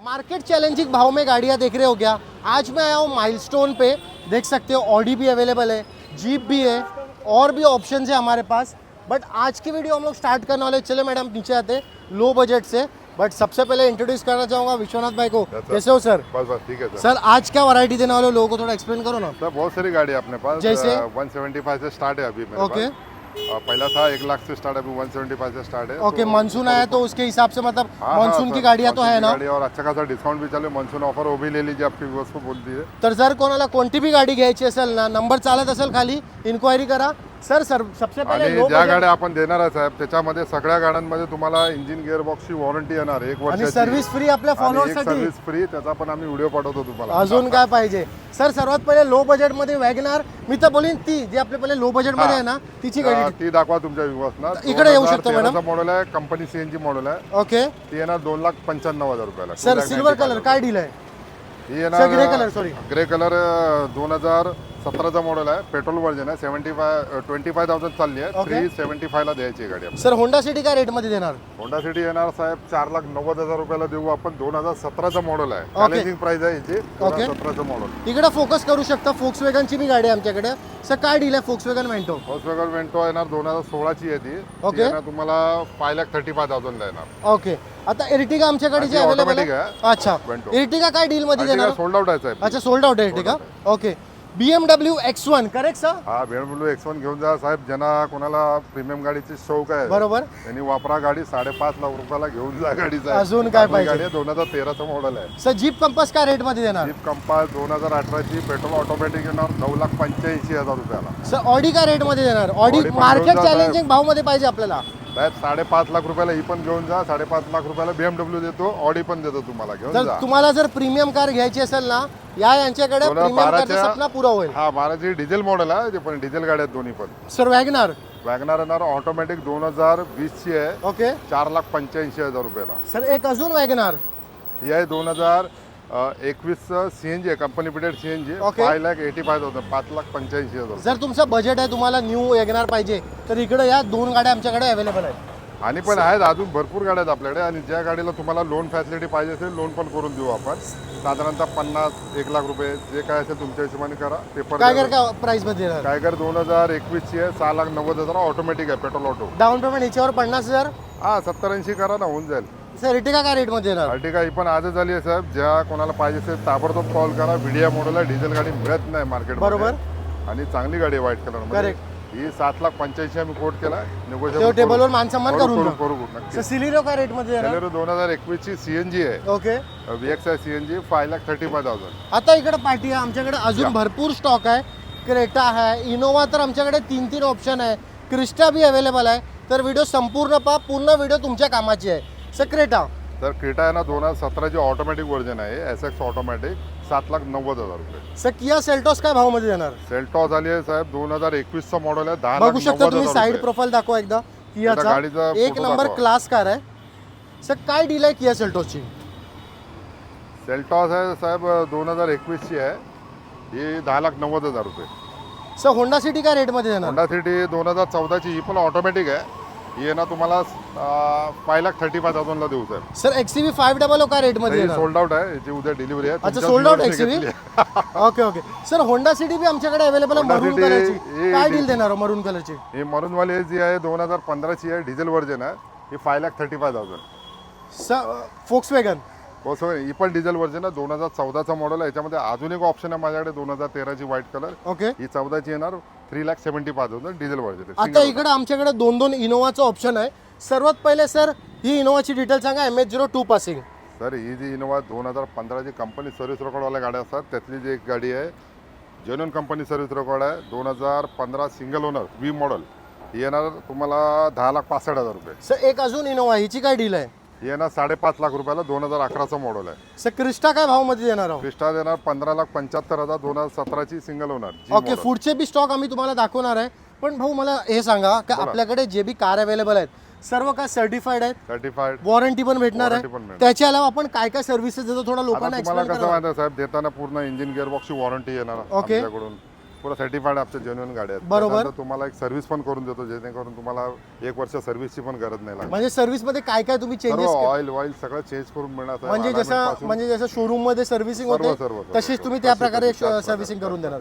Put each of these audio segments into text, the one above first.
Market challenging भाव में गाड़ियाँ देख रहे हो क्या। आज मैं आया हूँ माइलस्टोन पे, देख सकते हो ऑडी भी अवेलेबल है, जीप भी है और भी ऑप्शन है हमारे पास। बट आज की वीडियो हम लोग स्टार्ट करने वाले। चले मैडम नीचे आते लो बजट से। बट सबसे पहले इंट्रोड्यूस करना चाहूँगा विश्वनाथ भाई को। कैसे हो सर? बस बस ठीक है सर। सर आज क्या वैरायटी देने वाले हो लोगों को, थोड़ा एक्सप्लेन करो ना। सर बहुत सारी गाड़ी है अपने पास। जैसे 175 से स्टार्ट है अभी मेरे ओके पास। पहला था 1 लाख से स्टार्ट, अभी 175 से स्टार्ट है। ओके, मानसून आया तो उसके हिसाब से मतलब हाँ, मानसून हाँ, की सर, गाड़ियाँ तो मानसून है की ना। गाड़ी और अच्छा खासा डिस्काउंट भी चालू, मानसून ऑफर वो भी ले लीजिए, आपकी व्यूअर्स को बोल दीजिए। तर जर कोणाला कोणती भी गाडी घ्यायची असेल ना, नंबर चालत असेल खाली इन्क्वायरी करा। सर सबसे पहले आणि लो ज्या बजेट गाड्या आपण देणार आहे साहेब, त्याच्यामध्ये सगळ्या गाड्यांमध्ये तुम्हाला इंजिन गिअर बॉक्सची वॉरंटी येणार 1 आणि वर्षाची सर्व्हिस फ्री आपल्या आणि एक फॉलोअर्ससाठी। सर्व्हिस फ्री, त्याचा पण आम्ही व्हिडिओ पाठवतो तुम्हाला। अजून काय पाहिजे सर? सर्वात पहिले लो बजेट मध्ये वॅगनार, मी तर बोलीन ती जी आपल्या पहिले लो बजेट मध्ये आहे ना तिची गाडी। ती दाखवा तुमच्या व्यूअर्सना। इकडे येऊ शकतो मॅडम? मॉडेल आहे, कंपनी सीएनजी मॉडेल आहे। ओके ती येणार 2,95,000 रुपयाला। सर सिल्वर कलर काय डील आहे? ही सर ग्रे कलर, येणार सॉरी ग्रे कलर 2017चा मॉडेल आहे, पेट्रोल वर्जन आहे। 25,000 चालली आहे। Okay. 375 ला द्यायची आहे गाडी। सर होंडा सिटी काय रेट मध्ये देणार? होंडा सिटी येणार साहेब 4,90,000 रुपयाला देऊ आपण। 2017चा मॉडेल आहे, Okay. चॅलेंजिंग प्राइस आहे याची। 2017चं मॉडेल। इकडे फोकस करू शकता, फोक्सवॅगनची भी गाडी आहे आमच्याकडे। सर काय डील आहे फोक्सवॅगन वेंटो? व्हॉक्सवॅगन वेंटो येणार 2016ची आहे ती। Okay. ती येणार तुम्हाला 5,35,000 ला येणार। ओके, आता एर्टिगा आमच्याकडे जे अवेलेबल automatic आहे। आहे, अच्छा, Vento. एर्टिगा काय डील मध्ये देणार? सोल्ड आउट आहे साहेब। अच्छा सोल्ड आउट आहे Ertiga. Okay, BMW X1 correct sir? हा BMW X1 घेऊन जा साहेब। ज्यांना कोणाला प्रीमियम गाडीची शौक आहे बरोबर, त्यांनी वापरा गाडी। 5.5 लाख रुपयाला घेऊन जा गाडी साहेब। अजून काय पाहिजे? गाडी 2013चं मॉडेल आहे। सर जीप कंपास काय रेट मध्ये देणार? जीप कंपास 2018ची पेट्रोल ऑटोमॅटिक येणार 9,85,000 रुपयाला। सर ऑडी काय रेट मध्ये देणार? ऑडी Audi पण मार्केट घेऊन जा चॅलेंजिंग भाव मध्ये पाहिजे आपल्याला। साहेब 5.5 लाख रुपयाला ही पण घेऊन जा। 5.5 लाख रुपयाला BMW देतो, ऑडी पण देतो तुम्हाला, घेऊन जर जा। तुम्हाला जर प्रीमियम कार घ्यायची असेल ना, यांच्याकडे प्रीमियम कारचा 2012च्या सपना पुरा होईल। हा 12ची डिझेल मॉडेल आहे, ते पण डिझेल गाड्या आहेत दोन्ही पण। सर वॅगनार वॅगनार येणार ऑटोमॅटिक 2020ची आहे, ओके 4,85,000 रुपयाला। सर एक अजून वॅगनार ही आहे 2021 सीएनजी आहे, कंपनी पिटेड सीएनजी। Okay. 5,85,000, 5,85,000। जर तुमचं बजेट आहे, तुम्हाला न्यू वॅगनार पाहिजे तर इकडे या, 2 गाड्या आमच्याकडे अवेलेबल आहेत। आणि पण आहेत अजून भरपूर गाड्या आहेत आपल्याकडे। आणि ज्या गाडीला तुम्हाला लोन फॅसिलिटी पाहिजे असेल, लोन पण करून देऊ आपण। साधारणतः 50-1 लाख रुपये जे काय असेल तुमच्या हिशोबाने करा। पेपर काय काय प्राइस मध्ये देणार? टायगर 2021ची आहे, 6,90,000 ऑटोमॅटिक आहे, पेट्रोल ऑटो। डाऊन पेमेंट याच्यावर 50,000। हा 70-80 करा ना, होऊन जाईल। सर इर्टिगा काय रेट मध्ये देणार? अर्टिगा ही पण आजच आली आहे साहेब। ज्या कोणाला पाहिजे असेल ताबडतोब कॉल करा। व्हिडिओ मॉडेल आहे, डिझेल गाडी मिळत नाही मार्केट बरोबर. आणि चांगली गाडी आहे व्हाईट कलर मध्ये। Correct. ही 7,85,000 आम्ही कोट केला। तेव्हा टेबलवर मानसन्मान करून देऊ. करू सर नक्की। सिलिरो काय रेट मध्ये देणार? Celerio 2021ची सीएनजी आहे, ओके, VX आहे सीएनजी, 5,35,000। आता इकडे पार्टी आहे आमच्याकडे, अजून भरपूर स्टॉक आहे। क्रेटा आहे, इनोवा तर आमच्याकडे 3 ऑप्शन आहे, क्रिस्टा भी अवेलेबल आहे। तर व्हिडिओ संपूर्ण पहा, पूर्ण व्हिडिओ तुमच्या कामाची आहे। सर क्रेटा तर क्रेटा आहे ना 2017ची ऑटोमॅटिक व्हर्जन आहे, SX ऑटोमॅटिक, 7,90,000 रुपये। सर किया सेल्टॉस काय भाव मध्ये देणार? सेल्टॉस आली आहे साहेब 2021चं मॉडेल आहे, बघू शकता तुम्ही, 10,90,000 साईड रुपये। प्रोफाईल दाखवा एकदा कियाचा, गाडीचा एक photo नंबर दाखवा। क्लास कार आहे। सर काय डील आहे किया सेल्टॉसची? सेल्टॉस आहे साहेब 2021ची आहे, ही 10,90,000 रुपये। सर होंडा सिटी काय रेट मध्ये देणार? होंडा सिटी 2014ची, ही पण ऑटोमॅटिक आहे। ही ना तुम्हाला 5,35,000 ला देऊ साहेब। सर XCV 500 काय रेट मध्ये ही देणार? सोल्ड आउट आहे, याची उद्या डिलिव्हरी आहे। अच्छा तुमच्या सोल्ड आउट viewersने XCV। घेतली आहे। Okay okay sir Honda city भी आमच्याकडे अवेलेबल आहे, Honda मरून City कलरची। ही काय डील देणार मरून कलरची? ही मरूनवाली जी आहे 2015ची आहे, डिझेल व्हर्जन आहे, ही 5,35,000। सर फोक्सवॅगन ही पण डिझेल व्हर्जन आहे, 2014चा मॉडेल आहे। याच्यामध्ये अजून एक ऑप्शन आहे माझ्याकडे 2013ची व्हाईट कलर, ओके। ही 14ची येणार 3,75,000 डिझेल व्हर्जन आहे। आता इकडे आमच्याकडे 2 इनोवाचं ऑप्शन आहे। सर्वात पहिले सर ही इनोवाची डिटेल सांगा, MH02 पासिंग। सर ही जी इनोवा 2015ची कंपनी सर्व्हिस रेकॉर्डवाल्या गाड्या असतात, त्यातली जी एक गाडी आहे जेन्युइन कंपनी सर्व्हिस रेकॉर्ड आहे, 2015 सिंगल ओनर V मॉडेल, ही येणार तुम्हाला 10,65,000 रुपये। सर एक अजून इनोवा, हिची काय डील आहे? ही येणार 5.5 लाख रुपयाला, 2011चं मॉडेल आहे। सर क्रिस्टा काय भाव मध्ये देणार आहोत? क्रिस्टा देणार 15,75,000, 2017ची सिंगल ओनर। ओके, पुढचे बी स्टॉक आम्ही तुम्हाला दाखवणार आहे। पण भाऊ मला हे सांगा की आपल्याकडे जे बी कार अवेलेबल आहेत सर्व काय सर्टिफाईड आहेत? सर्टिफाईड, वॉरंटी पण भेटणार Warranty पण आहे। भेटणार। त्याच्या अलावा आपण काय काय सर्व्हिसेस देतो थोडा आता लोकांना तुम्हाला एक्सप्लेन कसं करा। माहिती आहे साहेब, देताना पूर्ण इंजिन गिअर बॉक्सची वॉरंटी येणार Okay. आमच्याकडून। पुरा सर्टिफाईड आपल्या जेन्युइन गाड्या आहेत. बरोबर. त्यानंतर तुम्हाला एक सर्व्हिस पण करून देतो, जेणेकरून तुम्हाला 1 वर्ष सर्व्हिसची पण गरज नाही लागणार. म्हणजे सर्व्हिस मध्ये काय काय तुम्ही सर्व चेंजेस ऑइल सगळं चेंज करून मिळणार. म्हणजे जसं शोरूम मध्ये सर्व्हिसिंग होते सर्व तशीच तुम्ही त्या प्रकारे सर्व्हिसिंग करून देणार.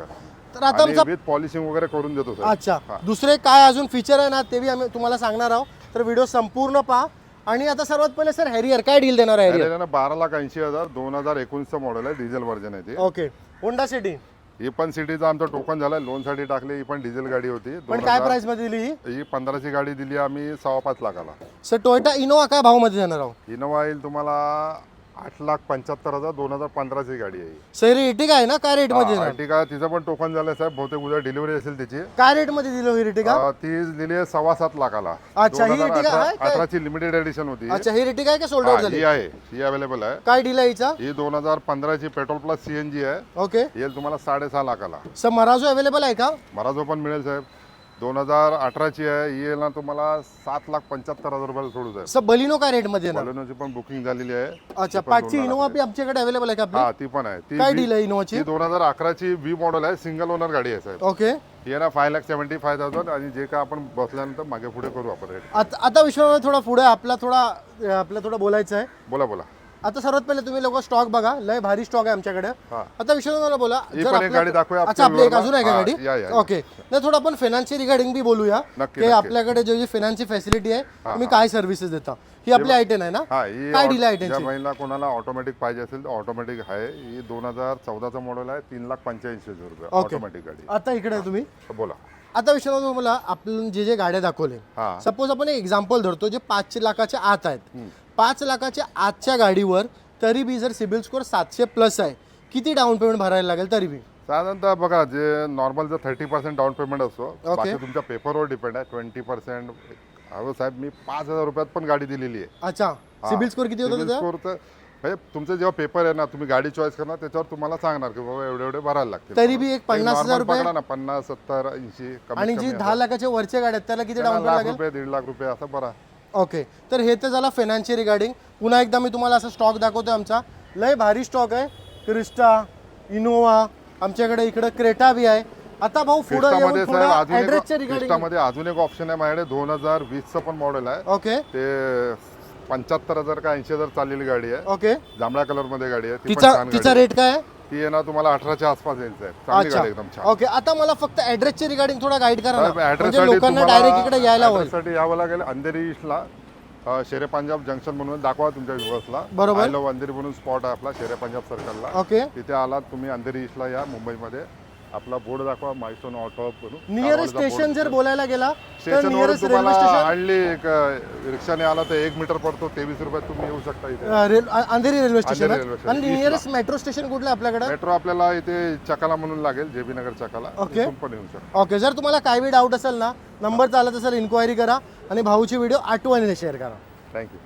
तर आता आमचा विथ पॉलिशिंग वगैरे करून देतो सर. अच्छा, दुसरे काय अजून फीचर आहे ना ते बी आम्ही तुम्हाला सांगणार आहोत, तर व्हिडिओ संपूर्ण पहा. आणि आता सर्वात पहिले सर हॅरियर काय डील देणार आहे हॅरियर? 12,80,000 2019चं मॉडेल आहे, डिझेल व्हर्जन आहे ते. ओके. होंडा सिटी ही पण सिटीचा आमचा टोकन झालाय, लोनसाठी टाकली. ही पण डिझेल गाडी होती. पण काय प्राइस मध्ये दिली ही 15ची गाडी दिली आम्ही 5.25 लाखाला. सर टोयोटा इनोवा काय भाव मध्ये देणार आहोत? इनोवा येईल तुम्हाला 8,75,000 2015ची गाडी आहे. सर इर्टिगा आहे ना, काय रेट मध्ये देणार? अर्टिगा तिचं पण टोकन झालंय साहेब, बहुतेक उद्या डिलिव्हरी असेल त्याची. काय रेट मध्ये दिली हो इर्टिगा? ती दिली आहे 7.25 लाखाला. अच्छा, ही Ertiga आहे काय? 18ची लिमिटेड एडिशन होती. अच्छा, ही इर्टिगा आहे का सोल्ड आउट ही झाली? आहे, ही अवेलेबल आहे. काय डील आहे हिचा? ही 2015ची पेट्रोल प्लस सीएनजी आहे. ओके. येईल तुम्हाला 6.5 लाखाला. सर मराजो अवेलेबल आहे का? मराजो पण मिळेल साहेब. 2018ची आहे. ही येईल ना तुम्हाला 7,75,000 रुपयाला सोडू साहेब. सर बलिनो काय रेट मध्ये येणार? बॉलेनोची पण बुकिंग झालेली आहे. अच्छा, 5ची इनोवा बी आमच्याकडे अवेलेबल आहे का हा, आपली? ती पण आहे. ती काय डील आहे इनोवाची? 2011ची व्ही मॉडेल आहे, सिंगल ओनर गाडी आहे साहेब. ओके. ही आहे ना 5,75,000 आणि जे काय आपण बसल्यानंतर मागे पुढे करू आपण रेट. आता विषय थोडा पुढे आपला थोडा बोलायचं आहे. बोला. आता सर्वात पहिले तुम्ही लोक स्टॉक बघा, लय भारी स्टॉक आहे आमच्याकडे. हा. आता विषय मला बोला, ही जर पण एक आपल्या- गाडी दाखवूया अच्छा, आपली एक आपल्या अजून आहे का हा, गाडी? या. ओके. नाही, थोडं आपण फायनान्सची रिगार्डिंग बी बोलूया नक्की, की नक्की. आपल्याकडे जे फायनान्सची फॅसिलिटी आहे तुम्ही काय सर्व्हिसेस देता. ही आपली आयटेन आहे ना? हा, ही काय डील आहे ज्या आयटेनची? महिला कोणाला ऑटोमॅटिक पाहिजे असेल तर ऑटोमॅटिक आहे. ही 2014चं मॉडेल आहे, 3,85,000 रुपये ओके. ऑटोमॅटिक गाडी. आता इकडे आहे तुम्ही. बोला. आता विषय मला आपण जे गाड्या दाखवले, हा. सपोज आपण एक एक्झाम्पल धरतो जे 5 लाखाच्या आत आहेत. 5 लाखाच्या आतच्या गाडीवर तरी बी जर सिबिल स्कोअर 700 प्लस आहे, किती डाऊन पेमेंट भरायला लागेल तरी बी? साधारणतः बघा, जे नॉर्मल जर 30% डाऊन पेमेंट असतो, ओके. बाकी तुमच्या पेपरवर डिपेंड आहे. 20% अहो साहेब, मी 5,000 रुपयात पण गाडी दिलेली आहे. अच्छा, सिबिल स्कोअर किती होतं सिबिल त्याचा? स्कोअर तर म्हणजे तुमचं जेव्हा पेपर आहे ना, तुम्ही गाडी चॉईस करणार त्याच्यावर तुम्हाला सांगणार की बाबा एवढे भरायला लागतील. तरी बी एक 50,000 रुपये ना 50, 70, 80 आणि जी 10 लाखाच्या वरच्या गाड्या आहेत त्याला किती डाऊन पेमेंट लाख लागेल? रुपये 1.5 लाख रुपये असं बरा. ओके. तर हे तर झालं फायनान्सची रिगार्डिंग. पुन्हा एकदा मी तुम्हाला असं स्टॉक दाखवतो आमचा. लय भारी स्टॉक आहे. क्रिस्टा, इनोवा, आमच्याकडे इकडे क्रेटा बी आहे. आता भाऊ पुढे क्रिस्टामध्ये येऊन साहेब थोडा अजून ऍड्रेसच्या एक रिगार्डिंग. क्रिस्टामध्ये अजून एक ऑप्शन आहे माझ्याकडे. 2020चं पण मॉडेल आहे. ओके. ते 75,000 का 80,000 चाललेली गाडी आहे. ओके. जांभळ्या कलर मध्ये गाडी आहे. ती पण तिचा छान तिचा गाडी रेट काय आहे? आहे. ती आहे ना तुम्हाला 18च्या आसपास येईल साहेब. चांगली अच्छा, गाडी एकदम छान. ओके. आता मला फक्त ऍड्रेसची रिगार्डिंग थोडा गाईड करा ना. साहेब, म्हणजे ऍड्रेससाठी लोकांना तुम्हाला- डायरेक्ट इकडे यायला होईल. ऍड्रेससाठी यावं लागेल. अंधेरी ईस्टला शेरे पंजाब जंक्शन म्हणून दाखवा तुमच्या व्ह्युअर्सला. बरोबर. आय लव्ह अंधेरी म्हणून स्पॉट आहे आपला शेरे पंजाब सर्कलला. ओके. तिथे आलात तुम्ही अंधेरी ईस्टला या मुंबईमध्ये. आपला बोर्ड दाखवा, मायस्टोन ऑटो म्हणून. नियरेस्ट स्टेशन जर बोलायला गेला तर स्टेशनवर नियरेस्ट रेल्वे तुम्हाला स्टेशन आणली एक रिक्षाने आला तर 1 मीटर पडतो. 23 रुपयात तुम्ही येऊ शकता इथे. अंधेरी रेल्वे स्टेशन अंधेरी आहे. रेल्वे स्टेशन, आणि ईस्टला. नियरेस्ट मेट्रो स्टेशन कुठलं आहे आपल्याकडे? मेट्रो आपल्याला इथे चकाला म्हणून लागेल, जेबी नगर चकाला. ओके. तिथून पण येऊ शकता. ओके. जर तुम्हाला काय बी डाऊट असेल ना, नंबर चालत असेल इन्क्वायरी करा आणि भाऊची व्हिडिओ आठवणीने शेअर करा. थँक्यू.